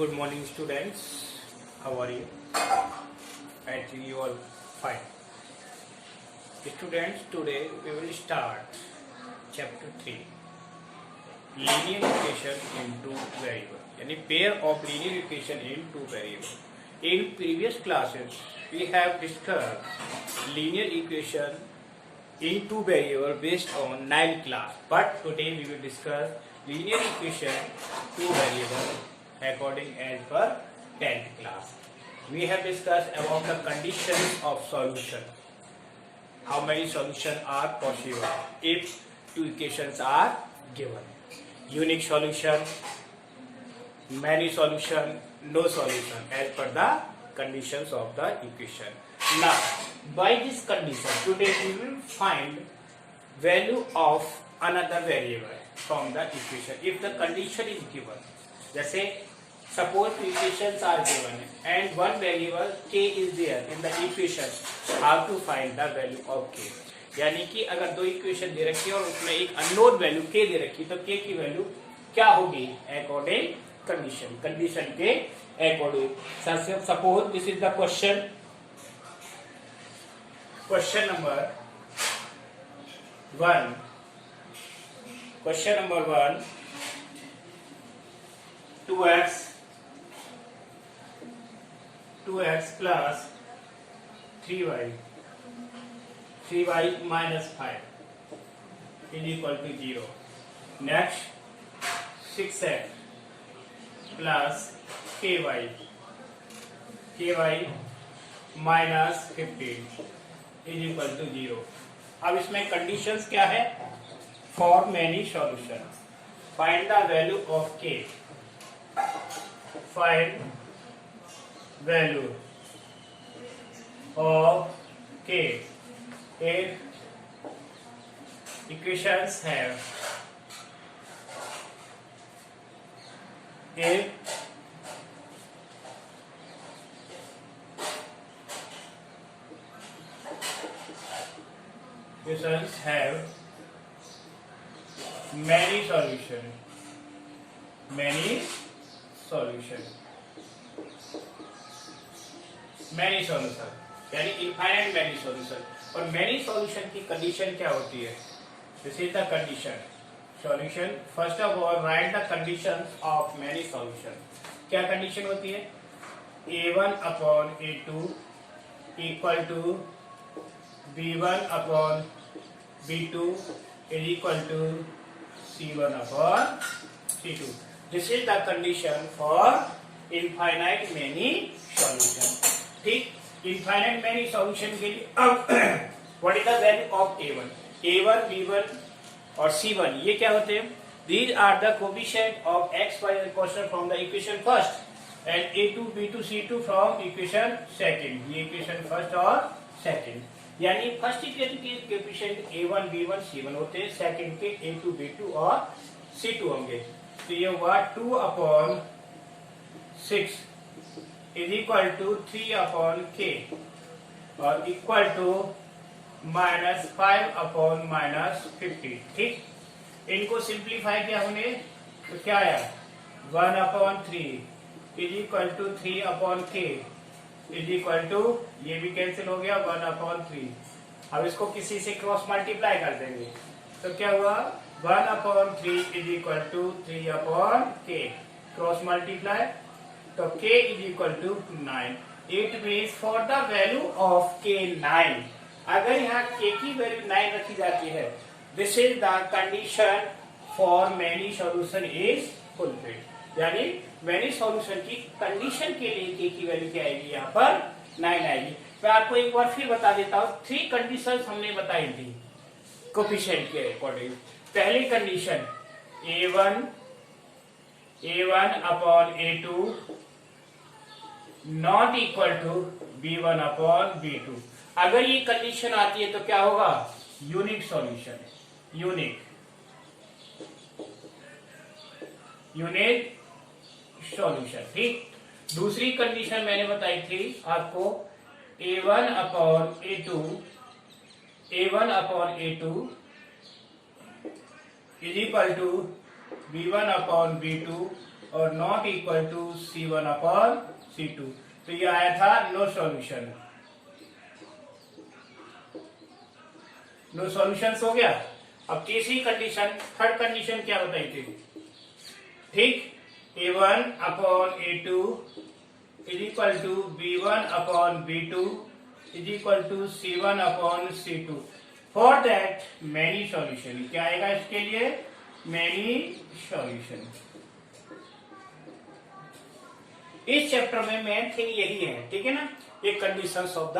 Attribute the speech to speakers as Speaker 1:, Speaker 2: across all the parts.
Speaker 1: Good morning, students. How are you? I think you all fine. Students, today we will start chapter 3, linear equation in two variables. यानी pair of linear equation in two variables. In previous classes, we have discussed linear equation in two variables based on 9th class. But today we will discuss linear equation two variables according as per 10th class. We have discussed about the conditions of solution. How many solutions are possible if two equations are given? Unique solution, many solution, no solution as per the conditions of the equation. Now, by this condition, today we will find value of another variable from the equation. If the condition is given, जैसे suppose two equations are given and one variable k is there in the equation, how to find the value of k? यानी कि अगर दो equation दे रखी है और उसमें एक अननोन वैल्यू k दे रखी है तो k की वैल्यू क्या होगी अकॉर्डिंग कंडीशन के according. Suppose this is the question number 1. Question number 1, 2x plus 3y minus 5 is equal to 0. Next, 6x plus ky minus 15 is equal to 0. अब इसमें conditions क्या है? For many solution find the value of k. Find value of k if equations have many solution यानी infinite many solution. और many solution की condition क्या होती है? This is the condition solution. First of all write the conditions of many solution. क्या condition होती है? a1 upon a2 equal to b1 upon b2 is equal to c1 upon c2. This is the condition for infinite many solution. ठीक, infinite many solution के लिए अब what is the value of a1, b1 और c1 ये क्या होते हैं? These are the coefficient of x, y and constant from the equation first and a2, b2, c2 from equation second. ये equation first और सेकंड. यानी first equation के coefficient a1, b1, c1 होते हैं, सेकंड के a2, b2 और c2 होंगे. तो ये हुआ 2 upon 6 is equal to 3 upon k और equal to minus 5 upon minus 50. ठीक, इनको सिंप्लीफाई किया हमने तो क्या आया? 1 upon 3 is equal to 3 upon k is equal to, ये भी कैंसिल हो गया, 1 अपॉन 3. अब इसको किसी से क्रॉस मल्टीप्लाई कर देंगे तो क्या हुआ? 1 upon 3 is equal to 3 upon k. Cross multiply तो k is equal to 9. It means for the value of k 9, अगर यहाँ k की वैल्यू 9 रखी जाती है, this is the condition for many solution is fulfilled. यानी मैनी सॉल्यूशन की condition के लिए k की वैल्यू क्या आएगी? यहाँ पर 9 आएगी. मैं आपको एक बार फिर बता देता हूँ. 3 कंडीशन हमने बताई थी कोएफिशिएंट के अकॉर्डिंग. पहली condition a1 upon a2 not equal to b1 upon b2. अगर ये कंडीशन आती है तो क्या होगा? Unique solution. Unique solution. ठीक, दूसरी कंडीशन मैंने बताई थी आपको a1 upon a2 is equal to b1 upon b2 और not equal to C1 upon C2। तो ये आया था नो सॉल्यूशन। नो सॉल्यूशन हो गया। अब तीसरी कंडीशन, थर्ड कंडीशन क्या बताई थी? ठीक, A1 upon A2 is equal to B1 upon B2 is equal to C1 upon C2। For that many solution, क्या आएगा इसके लिए? Many solution. इस चैप्टर में मेन थिंग यही है, ठीक है ना? ये conditions of the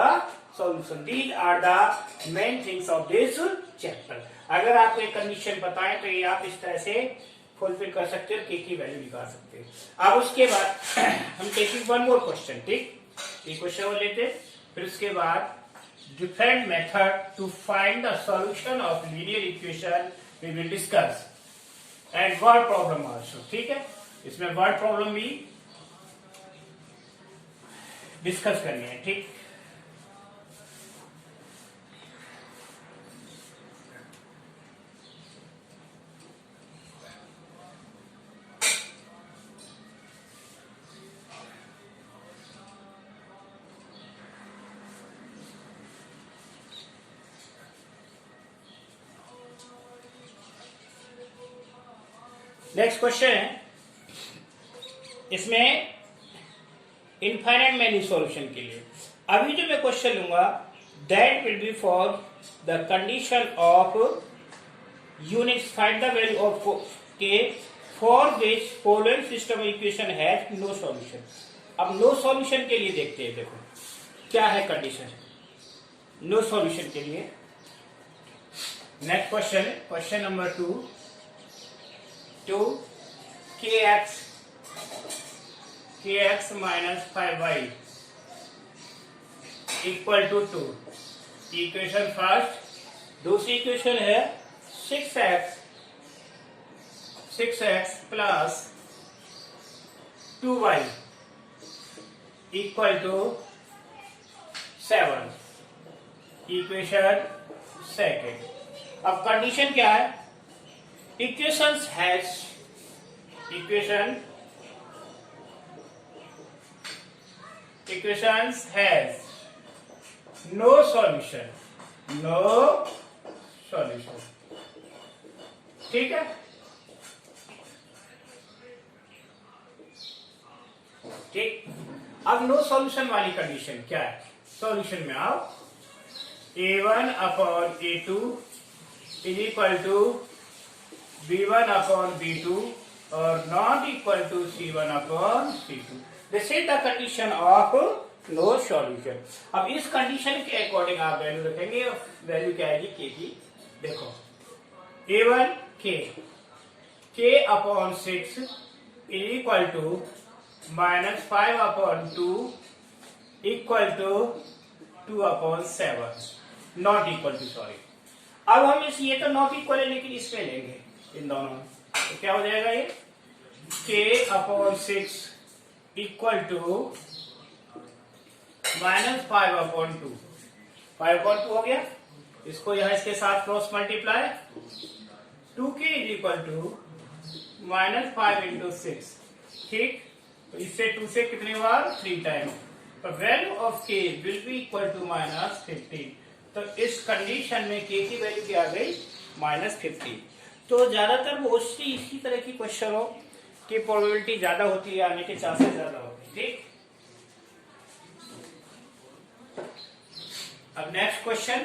Speaker 1: solution, these are the main things of this chapter. अगर आपको एक कंडीशन बताएं तो ये आप इस तरह से फुलफिल कर सकते हो, के की वैल्यू निकाल सकते हो। अब उसके बाद हम टेकिंग वन मोर क्वेश्चन, ठीक, ये क्वेश्चन और लेते, फिर उसके बाद different method to find the solution of linear equation we will discuss and word problem also, ठीक है? इसमें वर्ड प्रॉब्लम भी डिस्कस करनी है, ठीक। नेक्स्ट क्वेश्चन है, इसमें इनफाइनाइट मैनी सॉल्यूशन के लिए अभी जो मैं क्वेश्चन लूंगा that will be for the condition of units, find the value of k for which following system equation has no solution. अब नो सॉल्यूशन के लिए देखते हैं, देखो क्या है कंडीशन नो सॉल्यूशन के लिए। Next question, question number 2 kx minus 5y equal to 2। Equation first. दूसरी इक्वेशन है 6x plus 2y equal to 7। Equation second. अब कंडीशन क्या है? इक्वेशन has no solution, ठीक है? ठीक, अब नो सॉल्यूशन वाली कंडीशन क्या है? सॉल्यूशन में आओ, A1 upon A2 is equal to B1 upon B2 और not equal to C1 upon C2। This is the condition of no solution. अब इस कंडीशन के अकॉर्डिंग आप वैल्यू रखेंगे, वैल्यू क्या आएगी के की? देखो A1 k upon 6 is equal to -5 upon 2 equal to 2 upon 7 not equal to, sorry. अब हम इस, ये तो नॉट इक्वल है लेकिन इसमें लेंगे इन दोनों में, तो क्या हो जाएगा ये? k upon 6 equal to -5 upon 2। 5 upon 2 हो गया, इसको यहां इसके साथ cross multiply, 2k is equal to -5 into 6, ठीक। तो इससे 2 से कितने बार? 3 टाइम। तो value of k will be equal to -15। तो इस कंडीशन में k की वैल्यू क्या आ गई? -15। तो ज्यादातर मोस्टली इसी तरह की क्वेश्चन हो की प्रोबेबिलिटी ज्यादा होती है, आने के चांसेस ज्यादा होते हैं, ठीक। अब नेक्स्ट क्वेश्चन,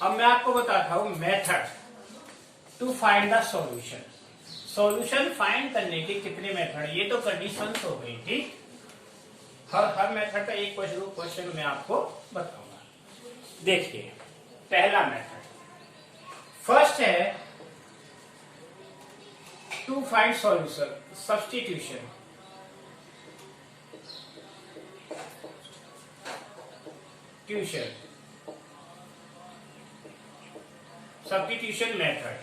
Speaker 1: अब मैं आपको बताता हूं method to find the solution. Solution find करने के कितने मेथड? ये तो कंडीशंस हो गई, ठीक। हर मेथड का एक क्वेश्चन मैं आपको बताऊंगा। देखिए पहला मेथड, फर्स्ट है to find solution, substitution. Substitution method.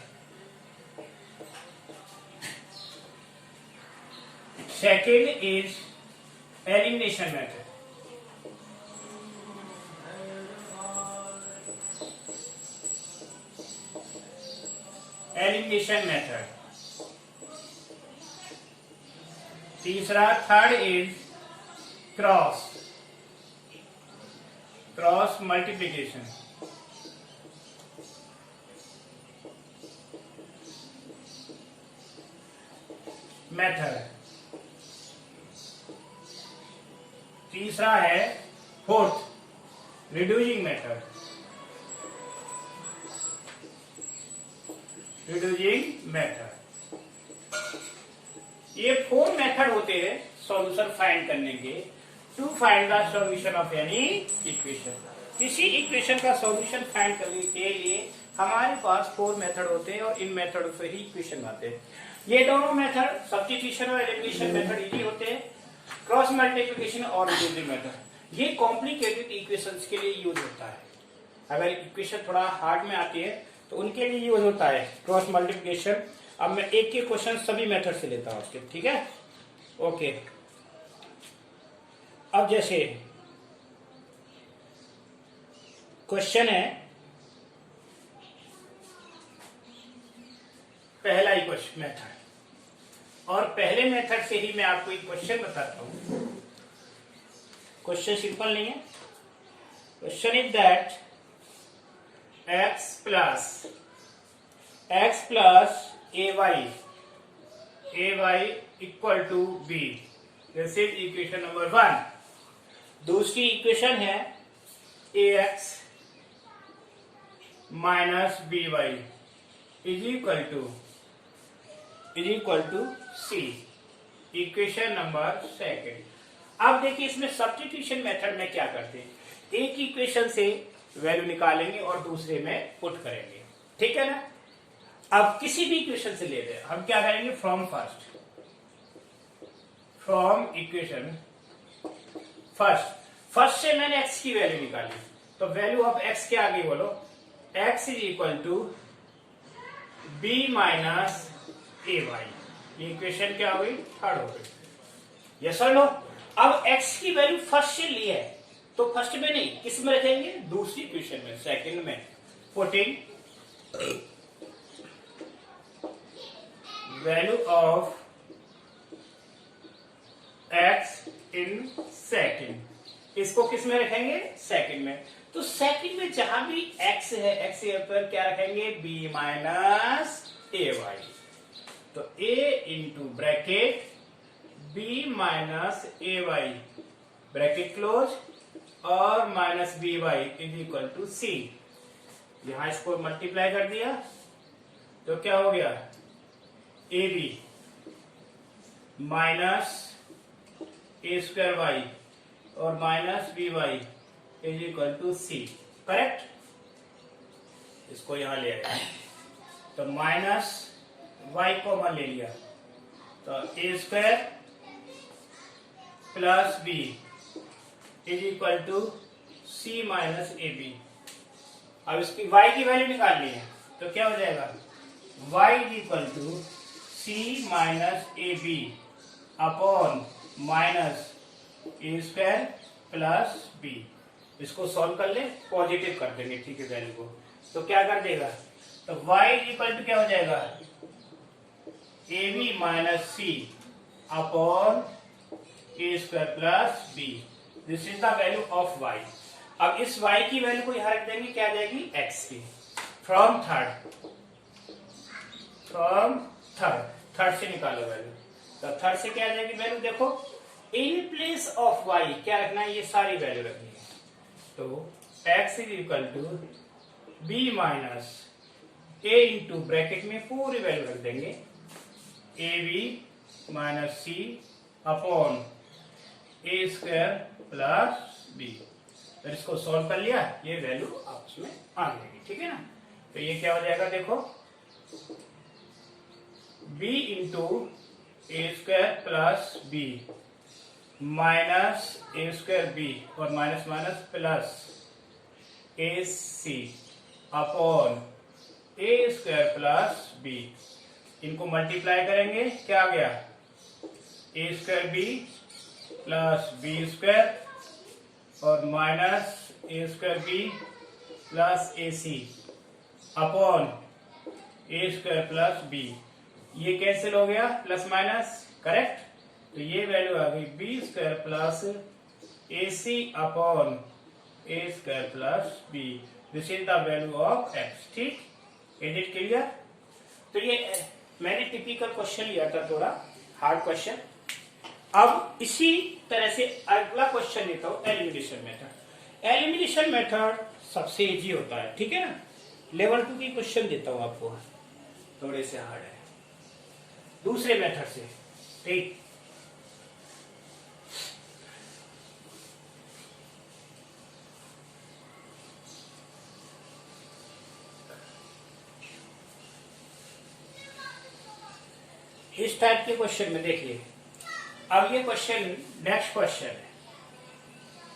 Speaker 1: Second is elimination method. Elimination method. तीसरा third is cross multiplication. Method. तीसरा है फोर्थ रिड्यूसिंग मेथड। ये 4 मेथड होते हैं सॉल्यूशन फाइंड करने के, to find the solution of any equation. किसी इक्वेशन का सॉल्यूशन फाइंड करने के लिए हमारे पास 4 मेथड होते हैं और इन मेथड से ही इक्वेशन आते हैं। ये दोनों मेथड सब्स्टिट्यूशन और एलिमिनेशन मेथड इजी होते हैं, क्रॉस मल्टीप्लिकेशन और रिड्यूसिंग मेथड ये कॉम्प्लिकेटेड इक्वेशंस के लिए यूज होता है। अगर इक्वेशन थोड़ा हार्ड में आती है तो उनके लिए यूज होता है क्रॉस मल्टीप्लिकेशन। अब मैं एक के क्वेश्चन सभी मेथड से लेता हूं उसके, ठीक है, ओके। अब जैसे क्वेश्चन है पहला इक्वेशन मेथड, और पहले मेथड से ही मैं आपको एक क्वेश्चन बताता हूं। क्वेश्चन सिंपल नहीं है। Question is that x plus ay equal to b। This is equation number 1। दूसरी इक्वेशन है ax minus by is equal to c। Equation number 2। अब देखिए इसमें सब्स्टिट्यूशन मेथड में क्या करते हैं, एक इक्वेशन से वैल्यू निकालेंगे और दूसरे में पुट करेंगे, ठीक है ना। अब किसी भी इक्वेशन से ले रहे हैं, हम क्या करेंगे, फ्रॉम इक्वेशन फर्स्ट से मैंने x की वैल्यू निकाली, तो वैल्यू ऑफ x क्या आ गई बोलो, x is equal to b minus a y. ये इक्वेशन क्या हो गई, थर्ड हो गई, यस और नो। अब x की वैल्यू फर्स्ट से ली है तो फर्स्ट में नहीं, किस में रखेंगे, दूसरी इक्वेशन में, सेकंड में। Putting value of x in second, इसको किस में रखेंगे, सेकंड में। तो सेकंड में जहां भी x है, x पर क्या रखेंगे, b माइनस ए वाई। तो a into bracket b minus a y bracket close और minus b y is equal to c. यहां इसको मल्टीप्लाई कर दिया तो क्या हो गया, a b minus a square y और minus b y is equal to c, correct. इसको यहां ले आया तो माइनस वाई कॉमन ले लिया, तो a square plus b is equal to c minus a b. अब इसकी y की वैल्यू निकालनी है तो क्या हो जाएगा, y is equal to c minus a b upon minus a square plus b. इसको सॉल्व कर ले, पॉजिटिव कर देंगे, ठीक है, वैल्यू को। तो क्या कर देगा, तो y इज इक्वल टू क्या हो जाएगा, a b minus c upon a square plus b. This is the value of y। अब इस y की वैल्यू को यहां रख देंगे, क्या आ जाएगी, x की। फ्रॉम थर्ड से निकालो वैल्यू, तो थर्ड से क्या आ जाएगी वैल्यू, देखो इन प्लेस ऑफ y क्या रखना है, ये सारी वैल्यू रखनी है। तो x is equal to b minus a into bracket में पूरी वैल्यू रख देंगे, a b minus c upon a square plus b. फिर इसको सॉल्व कर लिया, ये वैल्यू आपस में आ जाएगी, ठीक है ना। तो ये क्या हो जाएगा, देखो b into a square plus b minus a square b और minus minus plus a c upon a square plus b. इनको मल्टीप्लाई करेंगे, क्या आ गया, a square b plus b square और minus a square b plus a c upon a square plus b. ये cancel हो गया, प्लस माइनस, करेक्ट। तो ये वैल्यू आ गई b square plus a c upon a square plus b, this is the value of x. ठीक, is it clear? तो ये मैंने टिपिकल क्वेश्चन लिया था, थोड़ा हार्ड क्वेश्चन। अब इसी तरह से अगला क्वेश्चन लेता हूं, एलिमिनेशन मेथड। एलिमिनेशन मेथड सबसे इजी होता है, ठीक है ना। लेवल 2 की क्वेश्चन देता हूं आपको, थोड़े से हार्ड है, दूसरे मेथड से। ठीक, इस टाइप के क्वेश्चन में देखिए। अब ये क्वेश्चन नेक्स्ट क्वेश्चन है,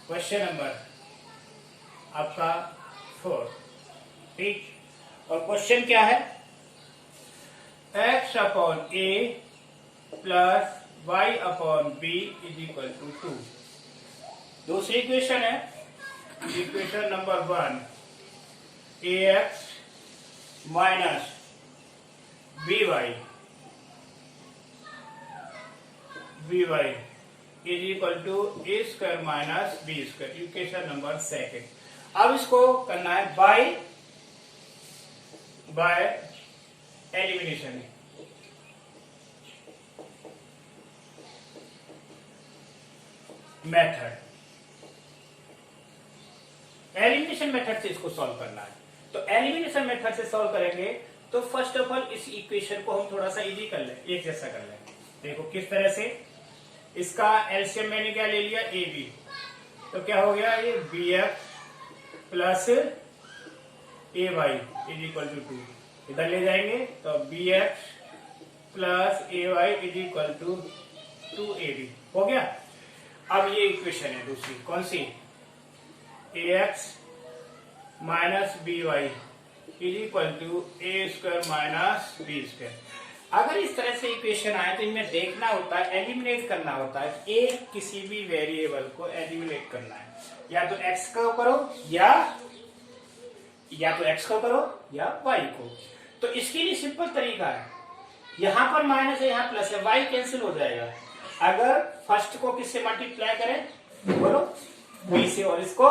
Speaker 1: क्वेश्चन नंबर आपका 4। ठीक, और क्वेश्चन क्या है? x upon a plus y upon b is equal to 2। दूसरी इक्वेशन है, equation number 1, ax minus by is equal to a square minus b square, equation number 2। अब इसको करना है by elimination. Method, elimination method से इसको solve करना है। तो एलिमिनेशन मेथड से सॉल्व करेंगे तो फर्स्ट ऑफ ऑल इस इक्वेशन को हम थोड़ा सा इजी कर लें, एक जैसा कर लें। देखो किस तरह से, इसका एलसीएम मैंने क्या ले लिया, ए बी, तो क्या हो गया, ये b x plus a y is equal to 2। इधर ले जाएंगे तो b x plus a y is equal to 2ab हो गया। अब ये इक्वेशन है दूसरी, कौन सी, a x minus b y is equal to a square minus b square. अगर इस तरह से इक्वेशन आए तो इनमें देखना होता है, एलिमिनेट करना होता है, एक किसी भी वेरिएबल को एलिमिनेट करना है, या तो x को करो या तो x को करो या y को। तो इसके लिए सिंपल तरीका है, यहां पर माइनस है, यहां प्लस है, y कैंसिल हो जाएगा। अगर फर्स्ट को किससे मल्टीप्लाई करें, बोलो, b से, और इसको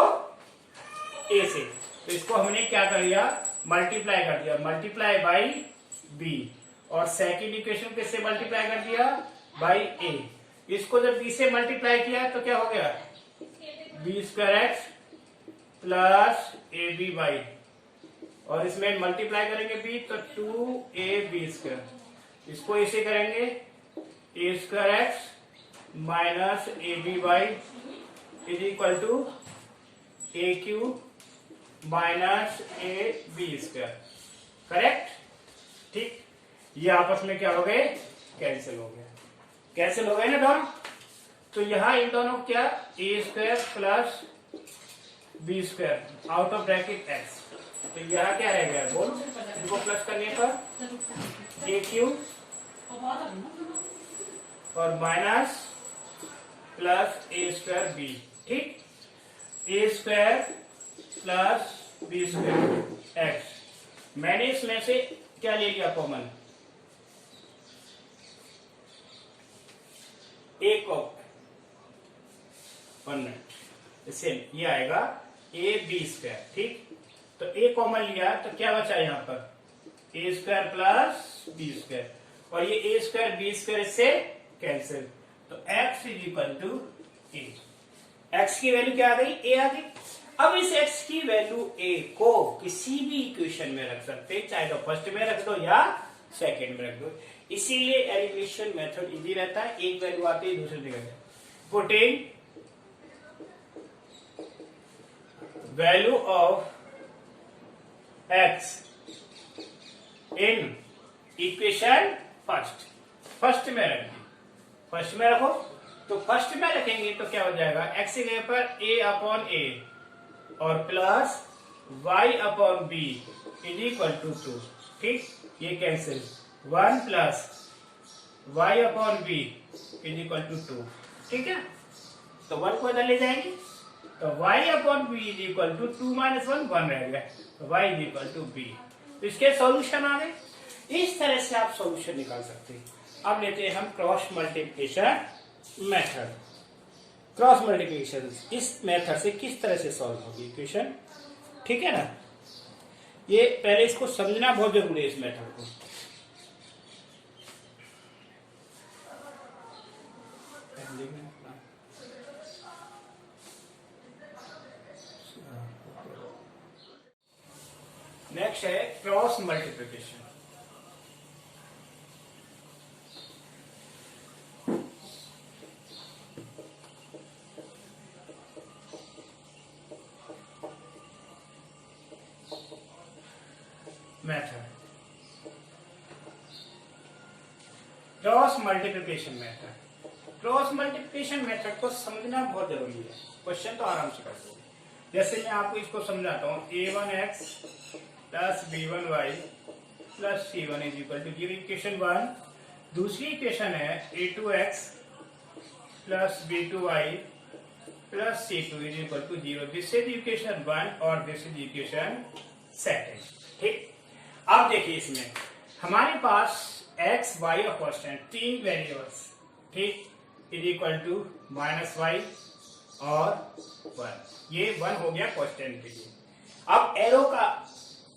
Speaker 1: a से, तो इसको हमने क्या कर दिया, मल्टीप्लाई कर दिया, मल्टीप्लाई बाई b, और सेकंड इक्वेशन किससे मल्टीप्लाई कर दिया, बाई a। इसको जब b से मल्टीप्लाई किया तो क्या हो गया, b square x plus a b y, और इसमें मल्टीप्लाई करेंगे b तो 2ab स्क्वायर। इसको इसे करेंगे a square x minus a b y is equal to a cube minus a b square, correct. ठीक, ये आपस में क्या हो गए, कैंसिल हो गया, कैंसिल हो गए ना दोनों। तो यहां इन दोनों क्या, a square plus b square out of bracket x, तो यहाँ क्या रह गया, बोल, इनको प्लस करने पर ए क्यूब और minus plus a square b. ठीक, a square plus b square x, मैंने इसमें से क्या ले लिया कॉमन, एक इससे ये आएगा ए बी स्क्वायर। ठीक, तो ए कॉमन लिया तो क्या बचा यहाँ पर, a square plus b square, और ये ए स्क्वायर बी स्क्वायर इससे कैंसिल, तो x is equal to a. X की वैल्यू क्या आ गई, ए आ गई। अब इस एक्स की वैल्यू ए को किसी भी इक्वेशन में रख सकते, चाहे तो फर्स्ट में रख दो या सेकंड में रख दो, इसीलिए एलिमिनेशन मेथड इजी रहता है। एक वैल्यू आती है दूसरी जगह, putting value of x in equation first में रख दी, फर्स्ट में रखो, तो फर्स्ट में रखेंगे तो क्या हो जाएगा, एक्स की जगह पर ए अपॉन ए और plus y upon b is equal to 2। ठीक, ये cancel, 1 plus y upon b is equal to 2। ठीक है, तो 1 को इधर ले जाएंगे तो y upon b is equal to 2 minus 1 रह गया, तो y is equal to b. तो इसके सॉल्यूशन आ गए। इस तरह से आप सॉल्यूशन निकाल सकते हैं। अब लेते हैं हम cross multiplication method cross multiplication, इस मेथड से किस तरह से सॉल्व होगी इक्वेशन, ठीक है ना। ये पहले इसको समझना बहुत जरूरी है इस मेथड को। नेक्स्ट है cross multiplication. Method cross multiplication method, cross multiplication method को समझना बहुत जरूरी है। क्वेश्चन तो आराम से कर दोगे। जैसे मैं आपको इसको समझाता हूं, a1x plus b1y plus c1 is equal to 0, equation 1। दूसरी इक्वेशन है a2x plus b2y plus c2 is equal to 0। This is equation 1 और दिस इज इक्वेशन सेकंड, ठीक। अब देखिए इसमें हमारे पास x, y और कांस्टेंट तीन वेरिएबल्स, ठीक, इज इक्वल टू -y और 1। ये 1 हो गया कांस्टेंट के लिए। अब एरो का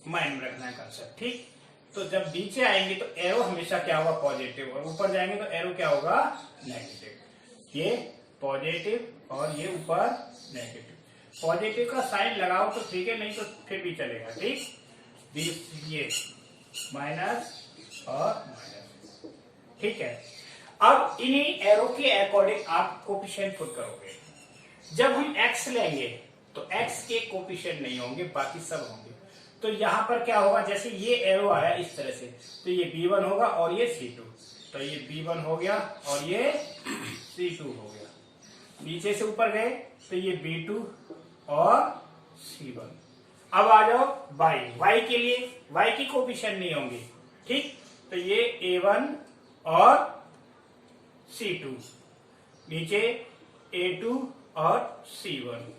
Speaker 1: माइंड में रखना है कंसेप्ट, ठीक। तो जब नीचे आएंगे तो एरो हमेशा क्या होगा, पॉजिटिव, और ऊपर जाएंगे तो एरो क्या होगा, नेगेटिव। ये पॉजिटिव और ये ऊपर नेगेटिव। पॉजिटिव का साइन लगाओ तो ठीक है, नहीं तो फिर भी चलेगा, ठीक। ये माइनस और माइनस, ठीक है। अब इन्हीं एरो के अकॉर्डिंग आप कोफिशिएंट पुट करोगे। जब हम x लेंगे तो x के कोफिशिएंट नहीं होंगे, बाकी सब होंगे। तो यहां पर क्या होगा, जैसे ये एरो आया इस तरह से, तो ये b1 होगा और ये c2, तो ये b1 हो गया और ये c2 हो गया। नीचे से ऊपर गए तो ये b2 और c1। अब आ जाओ y के लिए, y की कोफिशिएंट नहीं होंगे, ठीक। तो ये a1 और c2, नीचे a2 और c1।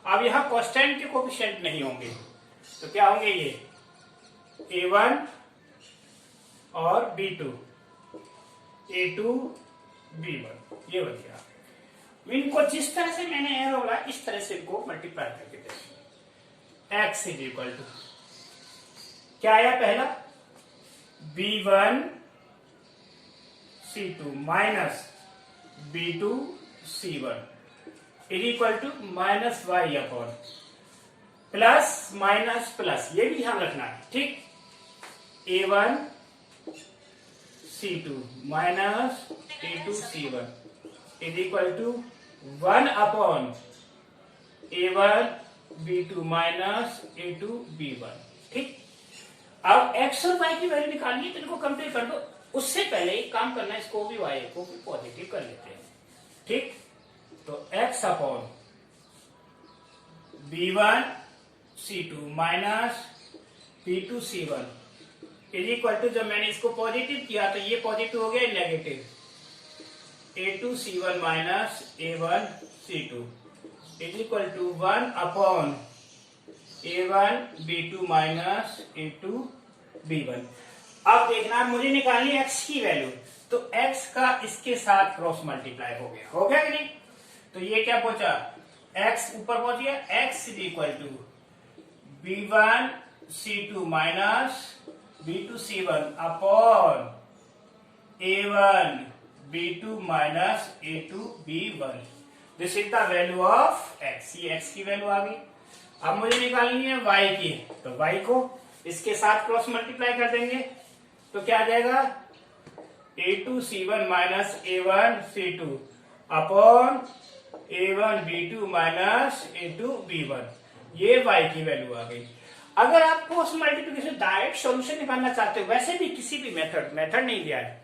Speaker 1: अब यहां कांस्टेंट के कोफिशिएंट नहीं होंगे, तो क्या होंगे, ये a1 और b2, a2 b1, ये बन गया। इनको जिस तरह से मैंने एरो बोला इस तरह से इनको मल्टीप्लाई करके देखिए। x इज इक्वल टू क्या आया, पहला b1 c2 minus b2 c1 is equal to minus y upon plus minus plus, ये भी ध्यान रखना है, ठीक। a1 c2 minus a2 c1 is equal to 1 upon a1 b2 minus a2 b1, ठीक। अब x और y की वैल्यू निकालिए तो इनको कंपेयर कर दो। उससे पहले एक काम करना है, इसको भी y को भी पॉजिटिव कर लेते हैं, ठीक। तो x upon b1 c2 minus b2 c1 is equal to, जब मैंने इसको पॉजिटिव किया तो ये पॉजिटिव हो गया, negative a2 c1 minus a1 c2 is equal to 1 upon a1 b2 minus a2 b1। अब देखना, मुझे निकालनी x की वैल्यू, तो x का इसके साथ क्रॉस मल्टीप्लाई हो गया कि नहीं। तो ये क्या पहुंचा, x ऊपर पहुंच गया, x is equal to b1 c2 minus b2 c1 upon a1 b2 minus a2 b1। This is the value of x। ये x की वैल्यू आ गई। अब मुझे निकालनी है y की, तो y को इसके साथ क्रॉस मल्टीप्लाई कर देंगे तो क्या आ जाएगा, a2 c1 minus a1 c2 upon a1 b2 minus a2 b1। ये y की वैल्यू आ गई। अगर आप क्रॉस मल्टीप्लिकेशन डायरेक्ट सॉल्यूशन निकालना चाहते हो, वैसे भी किसी भी मेथड नहीं दिया है,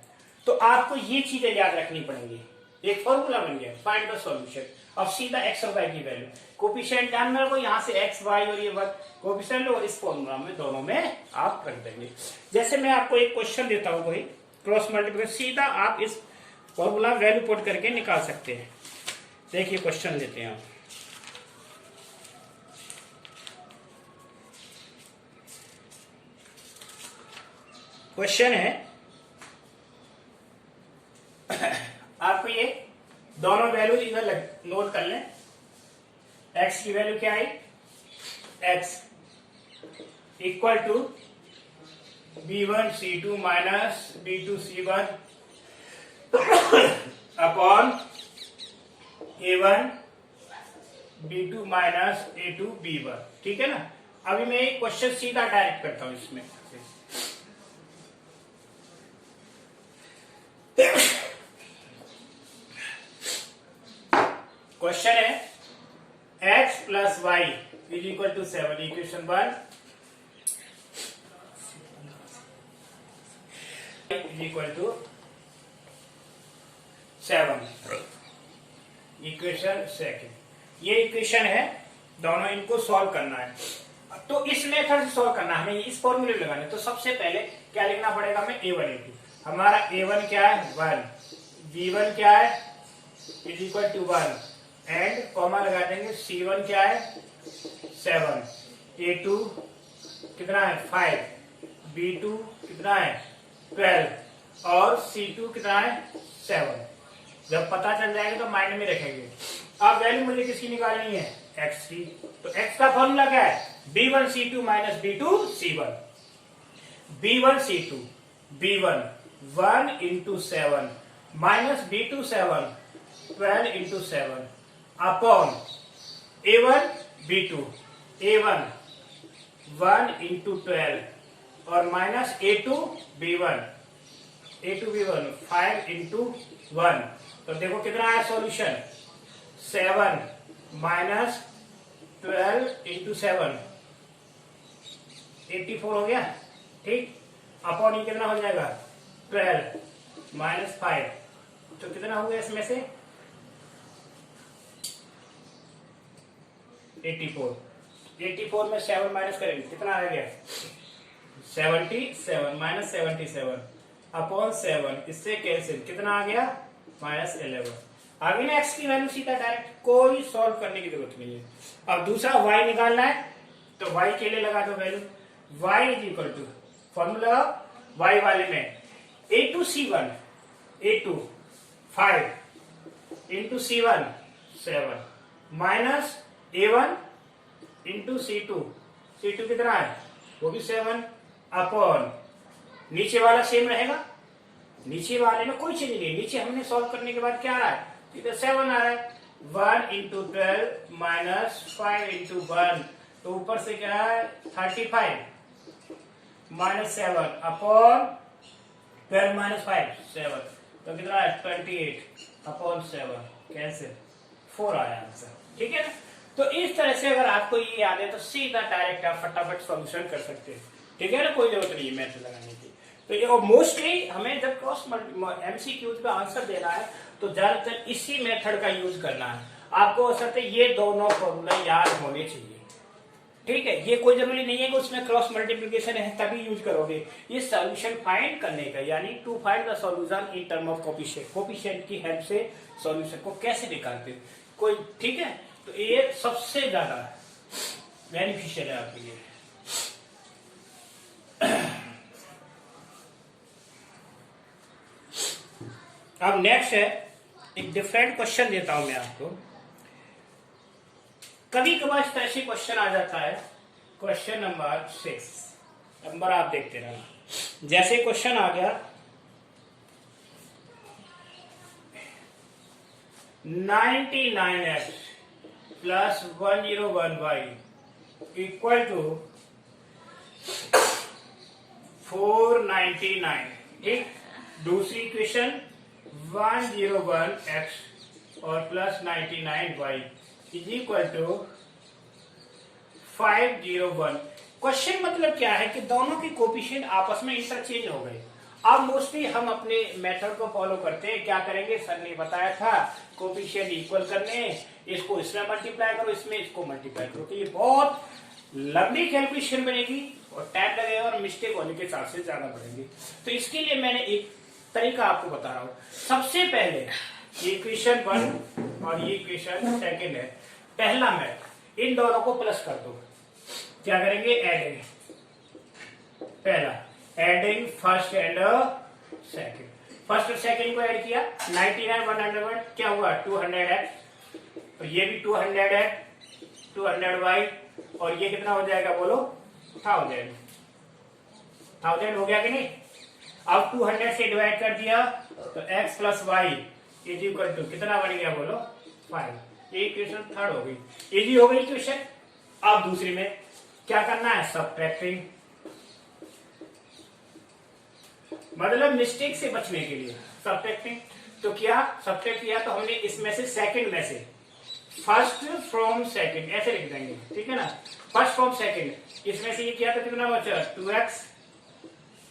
Speaker 1: तो आपको ये चीजें याद रखनी पड़ेंगी। एक फॉर्मूला बन गया, फाइंड द सॉल्यूशन। अब सीधा x और y की वैल्यू, कोफिशिएंट ध्यान में रखो, यहाँ से x y और ये कोफिशिएंट, और इस फॉर्मूला में दोनों में आप रख देंगे। जैसे मैं आपको एक क्वेश्चन देता हूँ, कोई क्रॉस मल्टीप्लिकेशन, सीधा आप इस फॉर्मूला वैल्यू पुट करके निकाल सकते हैं। देखिए क्वेश्चन लेते हैं आप। क्वेश्चन है आपको ये सोल्व कर लें। x की वैल्यू क्या आई, x equal to b1c2 minus b2c1 upon a1 b2 minus a2 b1। ठीक है ना। अभी मैं एक क्वेश्चन सीधा डायरेक्ट करता हूं इसमें। क्वेश्चन है x plus y is equal to 7, equation 1 is equal to 7, equation second. ये इक्वेशन है, दोनों इनको सॉल्व करना है। तो इस मेथड से सॉल्व करना है, हमें इस फॉर्मूले लगाने। तो सबसे पहले क्या लिखना पड़ेगा हमें, a1 a2। हमारा a1 क्या है 1, b1 क्या है is equal to 1 and comma लगा देंगे, c1 क्या है 7, a2 कितना है 5, b2 कितना है 12 और c2 कितना है 7। जब पता चल जाएगा तो माइंड में रखेंगे। अब वैल्यू मुझे किसकी निकालनी है, x की। तो x का फॉर्मूला क्या है, b1c2 minus b2c1। b1c2 b1 1 into 7 minus b2 7 12 into 7 upon a1 b2 a1 1 into 12 और माइनस a2 b1 5 इंटू 1। तो देखो कितना है सॉल्यूशन, 7 माइनस 12 इंटू 7 84 हो गया। ठीक, अपॉन ये कितना हो जाएगा 12 माइनस 5, तो कितना हो गया इसमें से 84 में 7 माइनस करेंगे कितना आ गया 77 माइनस 77 अपॉन 7, इससे कैंसिल कितना आ गया -11। आगे ना x की वैल्यू सीधा डायरेक्ट, कोई सॉल्व करने की जरूरत नहीं है। अब दूसरा y निकालना है, तो y के लिए लगा दो value, y is equal to formula y वाले में a2c1 a2 5 into c1 7 minus a1 into c2 कितना है वो भी 7 अपॉन नीचे वाला सेम रहेगा, नीचे वाले में कोई चेंज नहीं। नीचे हमने सॉल्व करने के बाद क्या आ रहा है, इधर 7 आ रहा है, 1 इंटू 12 माइनस 5 इंटू 1, तो ऊपर से क्या है 35 माइनस 7 अपॉन 12 माइनस 5 7, तो कितना है 28 अपॉन 7 कैंसिल 4 आया आंसर। ठीक है ना। तो इस तरह से अगर आपको ये याद है तो सीधा डायरेक्ट आप फटाफट सॉल्यूशन कर सकते हैं। ठीक है ना, कोई जरूरत नहीं है मैथ लगाने की। तो ये मोस्टली हमें जब क्रॉस एमसीक्यूज का आंसर देना है तो ज्यादातर इसी मेथड का यूज करना है। आपको असल ये दोनों फॉर्मूला याद होने चाहिए। ठीक है, ये कोई जरूरी नहीं है कि उसमें क्रॉस मल्टीप्लिकेशन है तभी यूज करोगे। ये सॉल्यूशन फाइंड करने का, यानी to find the solution in term of coefficient, coefficient की हेल्प से सॉल्यूशन को कैसे निकालते कोई। ठीक है, तो ये सबसे ज्यादा बेनिफिशियल है आपके लिए। अब नेक्स्ट है, एक डिफरेंट क्वेश्चन देता हूं मैं आपको। कभी कभार इस तरह से क्वेश्चन आ जाता है, क्वेश्चन नंबर 6, नंबर आप देखते रहना। जैसे क्वेश्चन आ गया 99x plus 101y equal to 499। ठीक, दूसरी इक्वेशन 101x और plus 99y is equal to 501। Question मतलब क्या है कि दोनों के कोफिशिएंट आपस में इंटरचेंज हो गए। अब मोस्टली हम अपने मेथड को फॉलो करते हैं, क्या करेंगे, सर ने बताया था कोफिशिएंट इक्वल करने, इसको इसमें मल्टीप्लाई करो, इसमें इसको मल्टीप्लाई करो। तो ये बहुत लंबी कैलकुलेशन बनेगी और टाइम लगेगा और मिस्टेक होने के चांसेस ज्यादा बढ़ेंगे। तो इसके लिए मैंने एक तरीका आपको बता रहा हूं। सबसे पहले ये इक्वेशन 1 और ये इक्वेशन सेकंड है, पहला मेथड, इन दोनों को प्लस कर दो। क्या करेंगे, एडिंग, पहला adding first and second. First और सेकंड को ऐड किया, 99 101 क्या हुआ 200x तो ये भी 200 है, 200y, और ये कितना हो जाएगा बोलो, 1000। 1000 हो गया कि नहीं। अब 200 से डिवाइड कर दिया तो x plus y is equal to कितना बन गया बोलो, 5। ये इक्वेशन थर्ड हो गई, इजी हो गई इक्वेशन। अब दूसरी में क्या करना है, सबट्रैक्टिंग, मतलब मिस्टेक से बचने के लिए सबट्रैक्टिंग। तो क्या सबट्रैक्ट किया, तो हमने इसमें से सेकंड में से फर्स्ट फ्रॉम सेकंड ऐसे लिख देंगे, ठीक है ना, फर्स्ट फ्रॉम सेकंड, इसमें से ये किया तो कितना बचा 2x,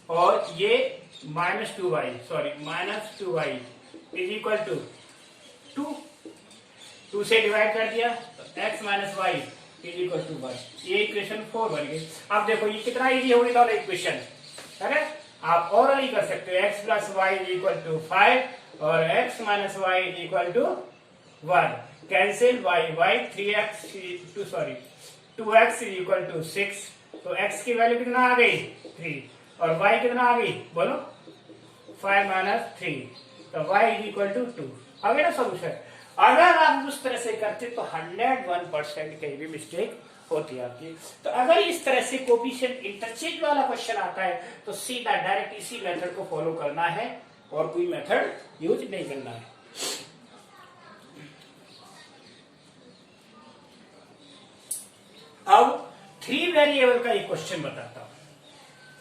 Speaker 1: और ये -2y, sorry -2y is equal to 2 से डिवाइड कर दिया तो x minus y is equal to 1। ये इक्वेशन 4 बन गई। अब देखो ये कितना इजी हो गया इक्वेशन, है ना। आप और नहीं कर सकते हो, x plus y is equal to 5 और x minus y is equal to 1, cancel y 2x is equal to 6, तो x की वैल्यू कितना आ गई 3 और y कितना आ गई बोलो 5 माइनस 3, तो y इज इक्वल टू 2। आ गया ना सोल्यूशन। अगर आप उस तरह से करते तो 101% कहीं भी मिस्टेक होती है आपकी। तो अगर इस तरह से कोफिशिएंट इंटरचेंज वाला क्वेश्चन आता है तो सीधा डायरेक्ट इसी मेथड को फॉलो करना है और कोई मेथड यूज नहीं करना है। अब 3 वेरिएबल का एक क्वेश्चन बताता हूं,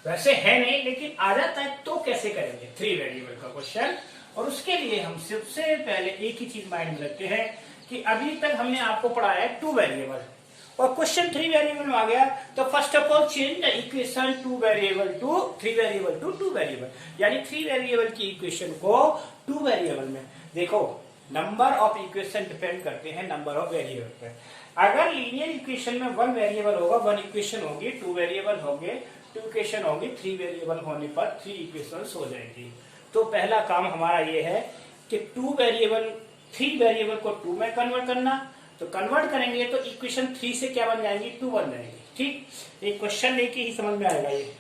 Speaker 1: वैसे है नहीं लेकिन आ जाता है, तो कैसे करेंगे 3 वेरिएबल का क्वेश्चन। और उसके लिए हम सबसे पहले एक ही चीज माइंड में रखते हैं कि अभी तक हमने आपको पढ़ाया है 2 वेरिएबल और क्वेश्चन 3 वेरिएबल में आ गया, तो first of all change the equation 2 variable to 3 variable to 2 variable, यानी 3 वेरिएबल की इक्वेशन को 2 वेरिएबल में। देखो नंबर ऑफ इक्वेशन डिपेंड करते हैं नंबर ऑफ वेरिएबल पर। अगर लीनियर इक्वेशन में 1 वेरिएबल होगा, 1 इक्वेशन होगी, 2 वेरिएबल होंगे, 2 इक्वेशन होगी, 3 वेरिएबल होने पर 3 इक्वेशंस हो जाएंगी। तो पहला काम हमारा ये है कि 3 वेरिएबल को 2 में कन्वर्ट करना। तो कन्वर्ट करेंगे तो इक्वेशन 3 से क्या बन जाएंगी 2 बन जाएंगी। ठीक, एक क्वेश्चन लेके ही समझ में आएगा ये।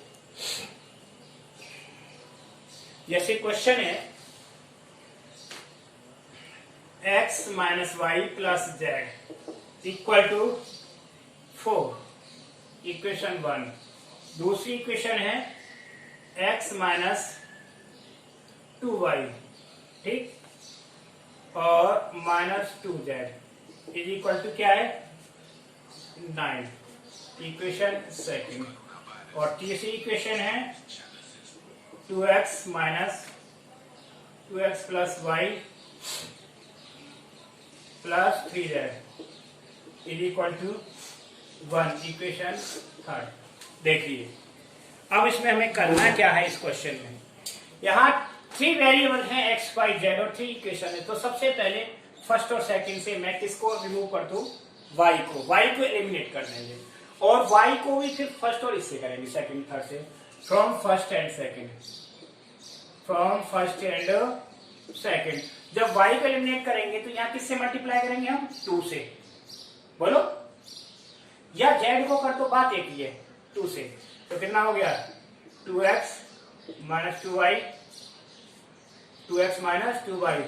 Speaker 1: जैसे क्वेश्चन है x minus y plus z equal to 4, equation 1। दूसरी इक्वेशन है x माइनस 2y, ठीक, और minus 2z is equal to क्या है 9, इक्वेशन सेकंड। और तीसरी इक्वेशन है 2x minus 2x plus y plus 3z is equal to 1, equation third. देखिए अब इसमें हमें करना क्या है इस क्वेश्चन में, यहाँ 3 वेरिएबल हैं x, y, z और 3 इक्वेशन है। तो सबसे पहले फर्स्ट और सेकंड से मैं किसको रिमूव कर दूं, y को एलिमिनेट कर देंगे और y को भी फिर फर्स्ट और इससे करेंगे सेकंड थर्ड से, फ्रॉम फर्स्ट एंड सेकंड। जब y को एलिमिनेट करेंगे तो यहाँ किससे मल्टीप्लाई करेंगे हम 2 से, बोलो, या z को कर तो बात एक ही है 2 से। तो कितना हो गया 2x minus 2y, 2x minus 2y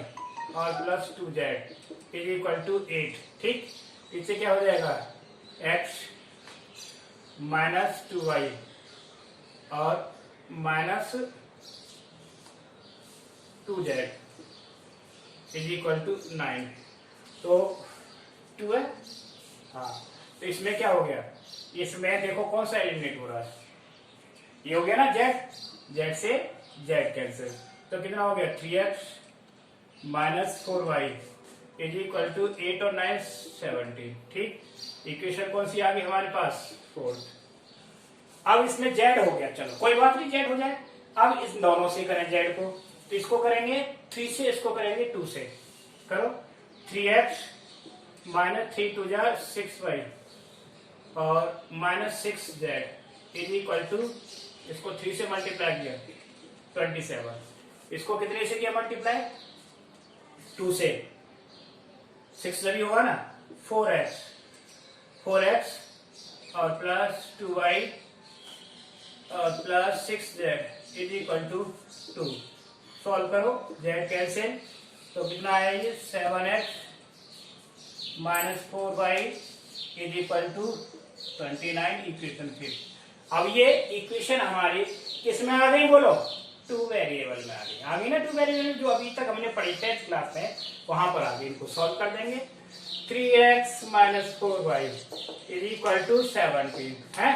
Speaker 1: और plus 2z is equal to 8। ठीक, इससे क्या हो जाएगा x माइनस 2y और minus 2z is equal to 9। तो 2 है, हाँ, तो इसमें क्या हो गया, इसमें देखो कौन सा एलिमिनेट हो रहा है, ये हो गया ना z से z कैंसिल, तो कितना हो गया 3x minus 4y is equal to 8 और 9 17। ठीक, इक्वेशन कौन सी आ गई हमारे पास 4। अब इसमें z हो गया, चलो कोई बात नहीं, z हो जाए। अब इस दोनों से करें z को, तो इसको करेंगे 3 से, इसको करेंगे 2 से, करो 3x माइनस 3 2 6y और minus 6z is equal to, इसको 3 से मल्टीप्लाई किया 27, इसको कितने से किया मल्टीप्लाई 2 से, 6 जब होगा ना 4x और प्लस 2y और plus 6z is equal to 2। Solve करो, z कैंसिल, तो कितना आया ये 7x -4y is equal to 29 equation 5। अब ये इक्वेशन हमारी किस में आ गई बोलो? टू वेरिएबल में आ गई ना, टू वेरिएबल जो अभी तक हमने पढ़ी 10th क्लास में, वहां पर आ गई। इनको सॉल्व कर देंगे। 3x - 4y is equal to 17 है,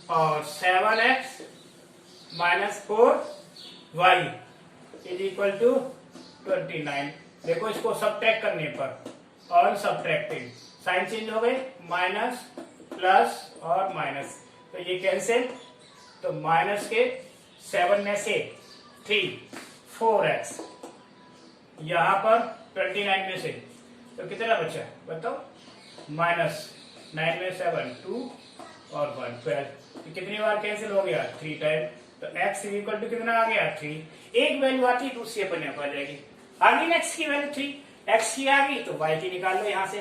Speaker 1: और 7x - 4y is equal to 29। देखो इसको सब्ट्रैक्ट करने पर, ऑन सब्ट्रैक्टिंग साइन चेंज हो गए, माइनस प्लस और माइनस, तो ये कैंसिल। तो माइनस के 7 में से 3 4x, यहां पर 29 में से तो कितना बचा बताओ? -9 में 7 2 और 1 12। कितनी बार कैंसिल हो गया? 3 टाइम। तो x इक्वल टू कितना आ गया? 3। एक वैल्यू आती दूसरी अपने आप आ जाएगी। आ गई x की वैल्यू 3, x की आ गई तो y की निकाल लो, यहां से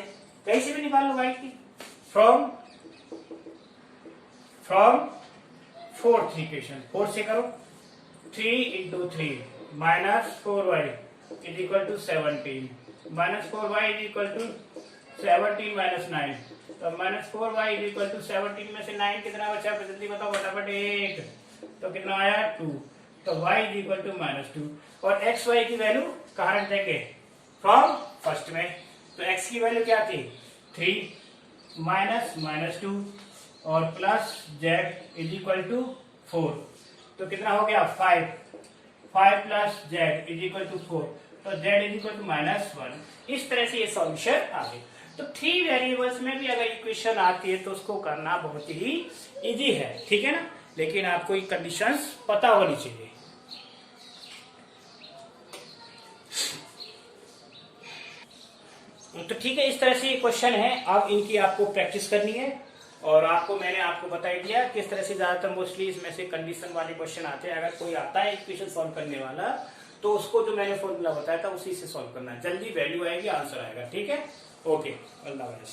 Speaker 1: कहीं से भी निकाल लो y की। फ्रॉम फोर्थ इक्वेशन, 4 से करो। 3 × 3 -4y is equal to 17, -4y is equal to 17 - 9। तो -4y इज इक्वल टू 17 में से 9 कितना बचा? जल्दी बताओ फटाफट। 1, तो कितना आया? 2। तो y इज इक्वल टू -2। और x y की वैल्यू कहाँ रख देंगे? फ्रॉम फर्स्ट में। तो x की वैल्यू क्या थी? 3 -2 और plus z is equal to 4। तो कितना हो गया? 5 plus z is equal to 4। तो z इज इक्वल टू -1। इस तरह से ये सॉल्यूशन आ गए। तो 3 वेरिएबल्स में भी अगर इक्वेशन आती है तो उसको करना बहुत ही इजी है, ठीक है ना। लेकिन आपको ये कंडीशंस पता होनी चाहिए। तो ठीक है, इस तरह से ये क्वेश्चन है। अब इनकी आपको प्रैक्टिस करनी है, और मैंने आपको बता ही दिया किस तरह से ज्यादातर मोस्टली इसमें से कंडीशन वाले क्वेश्चन आते हैं। अगर कोई आता है इक्वेशन सॉल्व करने वाला, तो उसको जो मैंने फॉर्मूला बताया था उसी से सॉल्व करना है। जल्दी वैल्यू आएगी, आंसर आएगा। ठीक है, ओके, अल्लाह हाफ़िज़।